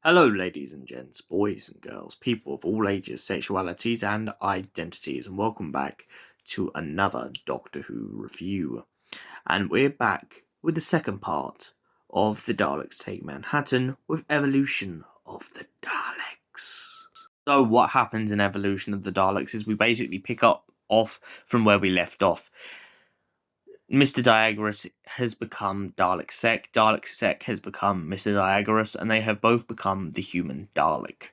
Hello ladies and gents, boys and girls, people of all ages, sexualities and identities, and welcome back to another Doctor Who review. And we're back with the second part of the Daleks Take Manhattan with Evolution of the Daleks. So what happens in Evolution of the Daleks is we basically pick up off from where we left off. Mr. Diagoras has become Dalek Sec, Dalek Sec has become Mr. Diagoras, and they have both become the human Dalek.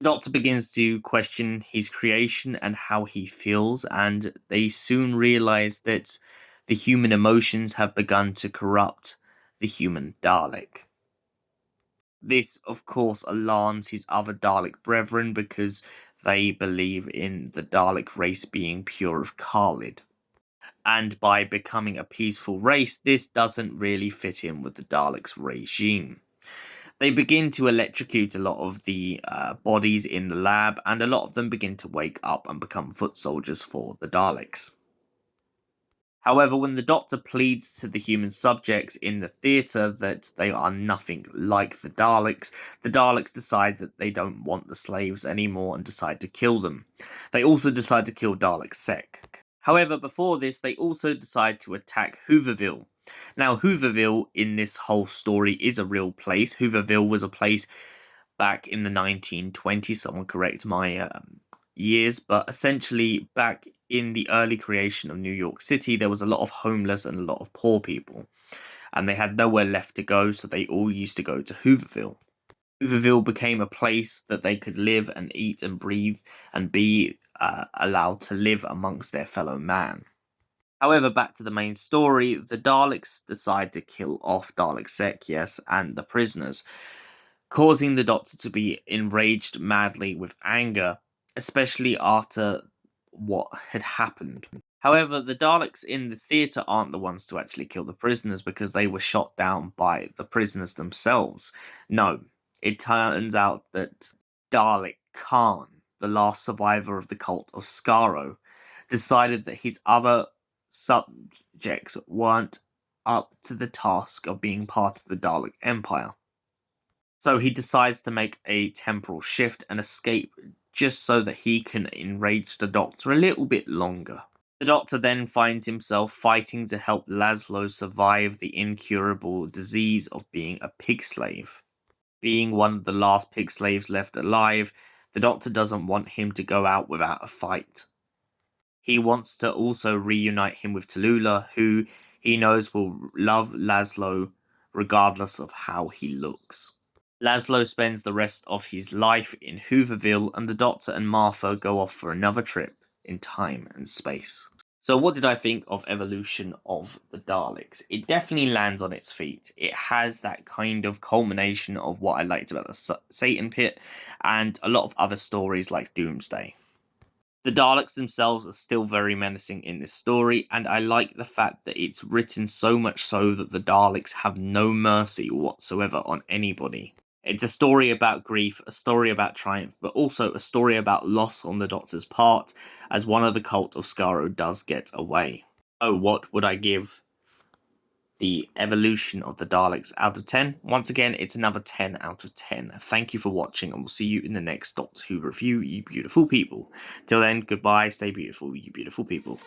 The Doctor begins to question his creation and how he feels, and they soon realise that the human emotions have begun to corrupt the human Dalek. This, of course, alarms his other Dalek brethren because they believe in the Dalek race being pure of Khalid. And by becoming a peaceful race, this doesn't really fit in with the Daleks' regime. They begin to electrocute a lot of the bodies in the lab, and a lot of them begin to wake up and become foot soldiers for the Daleks. However, when the Doctor pleads to the human subjects in the theatre that they are nothing like the Daleks decide that they don't want the slaves anymore and decide to kill them. They also decide to kill Dalek Sec. However, before this, they also decide to attack Hooverville. Now, Hooverville in this whole story is a real place. Hooverville was a place back in the 1920s. Someone correct my years, but essentially back in the early creation of New York City, there was a lot of homeless and a lot of poor people. And they had nowhere left to go, so they all used to go to Hooverville. Hooverville became a place that they could live and eat and breathe and be allowed to live amongst their fellow man. However, back to the main story, the Daleks decide to kill off Dalek Sec, yes, and the prisoners, causing the Doctor to be enraged madly with anger, especially after what had happened. However, the Daleks in the theatre aren't the ones to actually kill the prisoners because they were shot down by the prisoners themselves. No, it turns out that Dalek Khan, the last survivor of the cult of Skaro, decided that his other subjects weren't up to the task of being part of the Dalek Empire. So he decides to make a temporal shift and escape just so that he can enrage the Doctor a little bit longer. The Doctor then finds himself fighting to help Laszlo survive the incurable disease of being a pig slave. Being one of the last pig slaves left alive, the Doctor doesn't want him to go out without a fight. He wants to also reunite him with Tallulah, who he knows will love Laszlo regardless of how he looks. Laszlo spends the rest of his life in Hooverville, and the Doctor and Martha go off for another trip in time and space. So what did I think of Evolution of the Daleks? It definitely lands on its feet. It has that kind of culmination of what I liked about the Satan Pit and a lot of other stories like Doomsday. The Daleks themselves are still very menacing in this story, and I like the fact that it's written so much so that the Daleks have no mercy whatsoever on anybody. It's a story about grief, a story about triumph, but also a story about loss on the Doctor's part, as one of the cult of Skaro does get away. Oh, what would I give the Evolution of the Daleks out of 10? Once again, it's another 10 out of 10. Thank you for watching, and we'll see you in the next Doctor Who review, you beautiful people. Till then, goodbye, stay beautiful, you beautiful people.